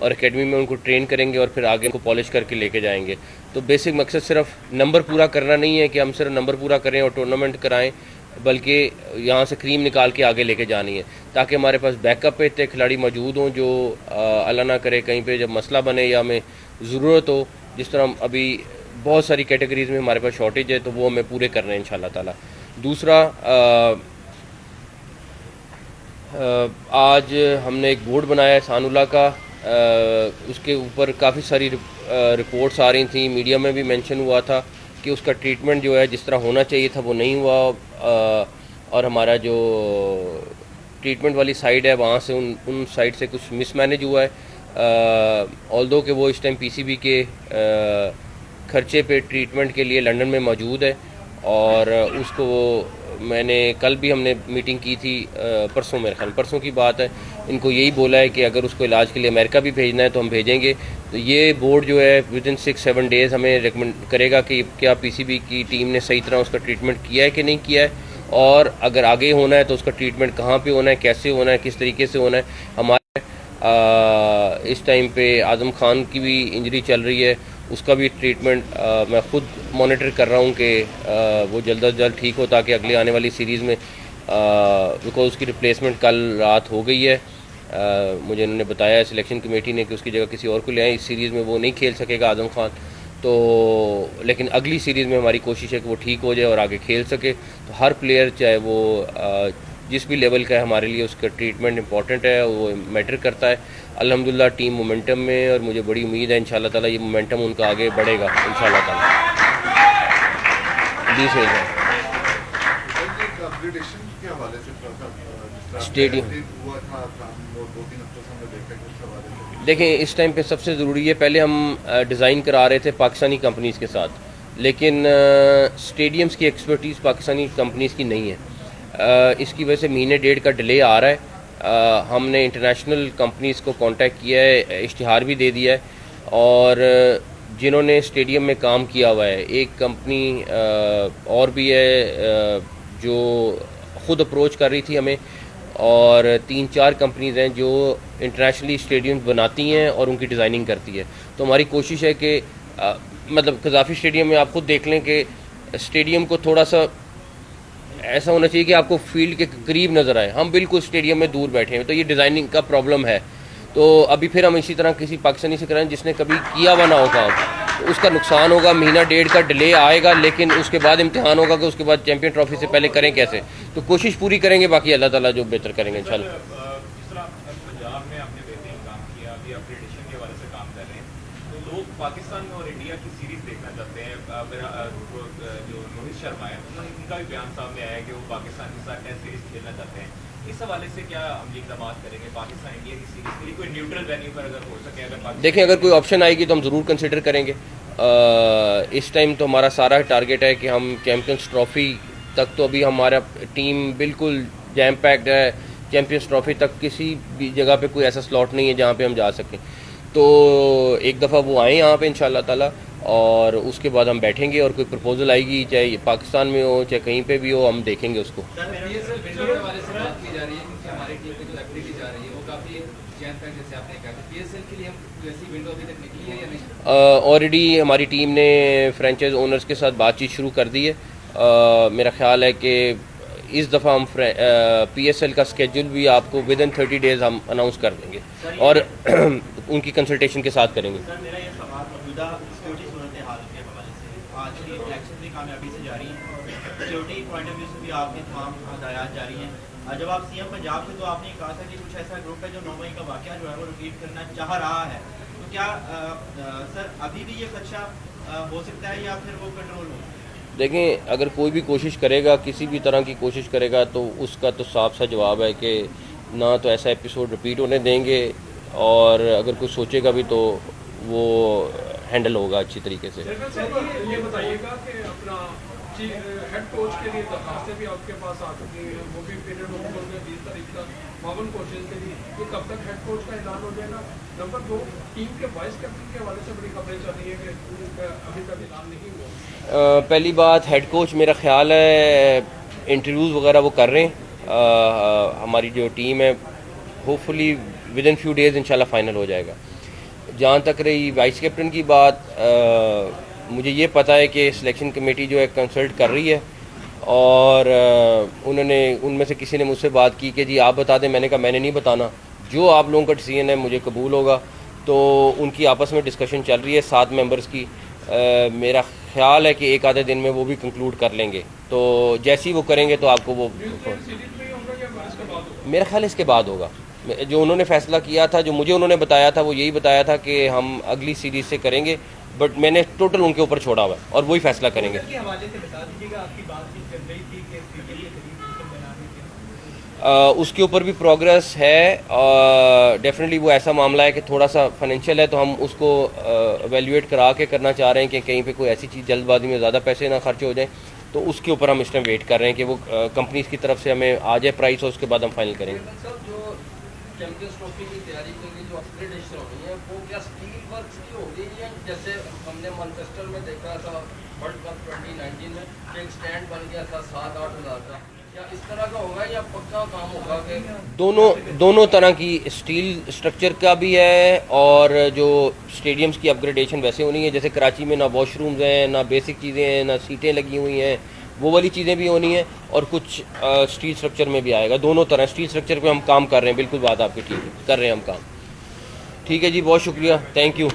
और एकेडमी में उनको ट्रेन करेंगे और फिर आगे उनको पॉलिश करके लेके जाएंगे। तो बेसिक मकसद सिर्फ नंबर पूरा करना नहीं है कि हम सिर्फ नंबर पूरा करें और टूर्नामेंट कराएं, बल्कि यहाँ से क्रीम निकाल के आगे लेके जानी है, ताकि हमारे पास बैकअप पे इतने खिलाड़ी मौजूद हों जो अल्लाह ना करे कहीं पे जब मसला बने या हमें ज़रूरत हो, जिस तरह अभी बहुत सारी कैटेगरीज़ में हमारे पास शॉर्टेज है, तो वो हमें पूरे करने हैं इंशाल्लाह ताला। दूसरा, आज हमने एक बोर्ड बनाया है सानुला का, उसके ऊपर काफ़ी सारी रिपोर्ट्स आ रही थी, मीडिया में भी मेंशन हुआ था कि उसका ट्रीटमेंट जो है जिस तरह होना चाहिए था वो नहीं हुआ, और हमारा जो ट्रीटमेंट वाली साइड है वहाँ से उन साइड से कुछ मिसमैनेज हुआ है। ऑल्दो कि वो इस टाइम पीसीबी के खर्चे पे ट्रीटमेंट के लिए लंदन में मौजूद है, और उसको मैंने कल भी हमने मीटिंग की थी, परसों मेरे ख्याल परसों की बात है, इनको यही बोला है कि अगर उसको इलाज के लिए अमेरिका भी भेजना है तो हम भेजेंगे। तो ये बोर्ड जो है विद इन 6-7 डेज़ हमें रिकमेंड करेगा कि क्या पीसीबी की टीम ने सही तरह उसका ट्रीटमेंट किया है कि नहीं किया है, और अगर आगे होना है तो उसका ट्रीटमेंट कहाँ पे होना है, कैसे होना है, किस तरीके से होना है। हमारे इस टाइम पे आज़म खान की भी इंजरी चल रही है, उसका भी ट्रीटमेंट मैं ख़ुद मॉनिटर कर रहा हूँ कि वो जल्द अज जल्द ठीक हो, ताकि अगले आने वाली सीरीज़ में बिकॉज उसकी रिप्लेसमेंट कल रात हो गई है। मुझे उन्होंने बताया सिलेक्शन कमेटी ने कि उसकी जगह किसी और को ले आए, इस सीरीज़ में वो नहीं खेल सकेगा आज़म खान, तो लेकिन अगली सीरीज़ में हमारी कोशिश है कि वो ठीक हो जाए और आगे खेल सके। तो हर प्लेयर चाहे वो जिस भी लेवल का है, हमारे लिए उसका ट्रीटमेंट इंपॉर्टेंट है, वो मैटर करता है। अल्हम्दुलिल्लाह टीम मोमेंटम में, और मुझे बड़ी उम्मीद है इंशाल्लाह ताला ये मोमेंटम उनका आगे बढ़ेगा इंशाल्लाह ताला। स्टेडियम देखें, इस टाइम पे सबसे ज़रूरी है, पहले हम डिज़ाइन करा रहे थे पाकिस्तानी कंपनीज़ के साथ, लेकिन स्टेडियम्स की एक्सपर्टीज़ पाकिस्तानी कंपनीज़ की नहीं है। इसकी वजह से महीने डेढ़ का डिले आ रहा है। हमने इंटरनेशनल कंपनीज़ को कांटेक्ट किया है, इश्तिहार भी दे दिया है, और जिन्होंने स्टेडियम में काम किया हुआ है, एक कंपनी और भी है जो ख़ुद अप्रोच कर रही थी हमें, और 3-4 कंपनीज़ हैं जो इंटरनेशनली स्टेडियम बनाती हैं और उनकी डिज़ाइनिंग करती है। तो हमारी कोशिश है कि मतलब कज़ाफ़ी स्टेडियम में आप खुद देख लें कि स्टेडियम को थोड़ा सा ऐसा होना चाहिए कि आपको फील्ड के करीब नज़र आए। हम बिल्कुल स्टेडियम में दूर बैठे हैं, तो ये डिज़ाइनिंग का प्रॉब्लम है। तो अभी फिर हम इसी तरह किसी पाकिस्तानी से कराएं जिसने कभी किया हुआ ना हो काम, तो उसका नुकसान होगा, महीना डेढ़ का डिले आएगा, लेकिन उसके बाद इम्तिहान होगा कि उसके बाद चैम्पियन ट्रॉफी से पहले करें कैसे। तो कोशिश पूरी करेंगे, बाकी अल्लाह ताला जो बेहतर करेंगे इंशाल्लाह। पाकिस्तान में और इंडिया की सीरीज देखना चाहते हैं। जो रोहित शर्मा है उनका भी बयान सामने आया कि वो पाकिस्तान के साथ टेस्ट सीरीज खेलना चाहते हैं। इस हवाले से क्या अमली इक़दाम करेंगे पाकिस्तान इंडिया की सीरीज के लिए? कोई न्यूट्रल वेन्यू पर अगर हो सके, अगर देखें, अगर कोई ऑप्शन आएगी तो हम ज़रूर कंसिडर करेंगे। इस टाइम तो हमारा सारा टारगेट है कि हम चैम्पियंस ट्रॉफी तक, तो अभी हमारा टीम बिल्कुल जैम पैक्ड है। चैम्पियंस ट्रॉफी तक किसी भी जगह पे कोई ऐसा स्लॉट नहीं है जहाँ पे हम जा सकें। तो एक दफ़ा वो आए यहाँ पे इंशाल्लाह ताला, और उसके बाद हम बैठेंगे और कोई प्रपोजल आएगी, चाहे पाकिस्तान में हो चाहे कहीं पे भी हो, हम देखेंगे उसको। ऑलरेडी हमारी टीम ने फ्रेंचाइज ओनर्स के साथ बातचीत शुरू कर दी है। मेरा ख्याल है कि इस दफ़ा हम PSL का स्केड्यूल भी आपको विद इन 30 डेज़ हम अनाउंस कर देंगे और उनकी कंसल्टेशन के साथ करेंगे। सर, मेरा ये सवाल मौजूदा सिक्योरिटी सूरत हाल के हवाले से, आज की इलेक्शन भी कामयाबी से जारी है, सिक्योरिटी पॉइंट ऑफ व्यू से भी आपके तमाम हदायत जारी हैं। जब आप CM पंजाब थे तो आपने कहा था कि कुछ ऐसा ग्रुप है जो 9 मई का वाक़या जो है वो रिपीट करना चाह रहा है। तो क्या सर अभी भी ये खदशा हो सकता है या फिर वो कंट्रोल हो? देखें, अगर कोई भी कोशिश करेगा, किसी भी तरह की कोशिश करेगा, तो उसका तो साफ सा जवाब है कि ना तो ऐसा एपिसोड रिपीट होने देंगे, और अगर कुछ सोचेगा भी तो वो हैंडल होगा अच्छी तरीके से। ये बताइएगा कि अपना हेड कोच के लिए दरखास्तें भी आपके पास आ चुकी हैं, वो भी पीरियड ओपन हो गया 20 तारीख तक 52 कोचेज के लिए, तो कब तक हेड कोच का ऐलान हो जाएगा? नंबर 2, टीम के वाइस कैप्टन के हवाले से बड़ी खबरें चल रही है कि अभी तक ऐलान नहीं हुआ। पहली बात, हेड कोच मेरा ख्याल है इंटरव्यूज़ वगैरह वो कर रहे हैं। हमारी जो टीम है hopefully with in few days इंशाल्लाह फाइनल हो जाएगा। जहाँ तक रही वाइस कैप्टन की बात, मुझे ये पता है कि सिलेक्शन कमेटी जो है कंसल्ट कर रही है, और उन्होंने उनमें से किसी ने मुझसे बात की कि जी आप बता दें। मैंने कहा मैंने नहीं बताना, जो आप लोगों का डिसीजन है मुझे कबूल होगा। तो उनकी आपस में डिस्कशन चल रही है 7 मेंबर्स की। मेरा ख्याल है कि एक आधे दिन में वो भी कंक्लूड कर लेंगे, तो जैसे ही वो करेंगे तो आपको वो, सीरीज में ही होगा या इसके बाद होगा? मेरा ख्याल इसके बाद होगा। जो उन्होंने फैसला किया था, जो मुझे उन्होंने बताया था, वो यही बताया था कि हम अगली सीरीज से करेंगे, बट मैंने टोटल उनके ऊपर छोड़ा हुआ है और वही फैसला करेंगे। के हवाले से बता दीजिएगा, आपकी बातचीत चल रही थी कि क्रिकेट के करीब सिस्टम बनाने के, उसके ऊपर भी प्रोग्रेस है। डेफिनेटली वो ऐसा मामला है कि थोड़ा सा फाइनेंशियल है, तो हम उसको एवेल्यूएट करा के करना चाह रहे हैं कि कहीं पे कोई ऐसी चीज़ जल्दबाजी में ज़्यादा पैसे ना खर्च हो जाए। तो उसके ऊपर हम इस टाइम वेट कर रहे हैं कि वो कंपनीज की तरफ से हमें आ जाए प्राइस, और उसके बाद हम फाइनल करेंगे। सर, जो चैंपियंस ट्रॉफी की तैयारी के लिए जो अपग्रेडेशन होनी है वो क्या स्टील वर्क्स की होगी, या जैसे हमने मैनचेस्टर में देखा था वर्ल्ड कप 2019 में कि एक स्टैंड बन गया था 7-8 हज़ार का, या इस तरह का होगा या पक्का काम होगा कि दोनों तरह की स्टील स्ट्रक्चर का भी है, और जो स्टेडियम्स की अपग्रेडेशन वैसे होनी है। जैसे कराची में ना वॉशरूम्स हैं, ना बेसिक चीज़ें हैं, ना सीटें लगी हुई हैं, वो वाली चीज़ें भी होनी है, और कुछ स्टील स्ट्रक्चर में भी आएगा। दोनों तरह स्टील स्ट्रक्चर पे हम काम कर रहे हैं। बिल्कुल बात आपकी ठीक है, कर रहे हैं हम काम। ठीक है जी, बहुत शुक्रिया, थैंक यू।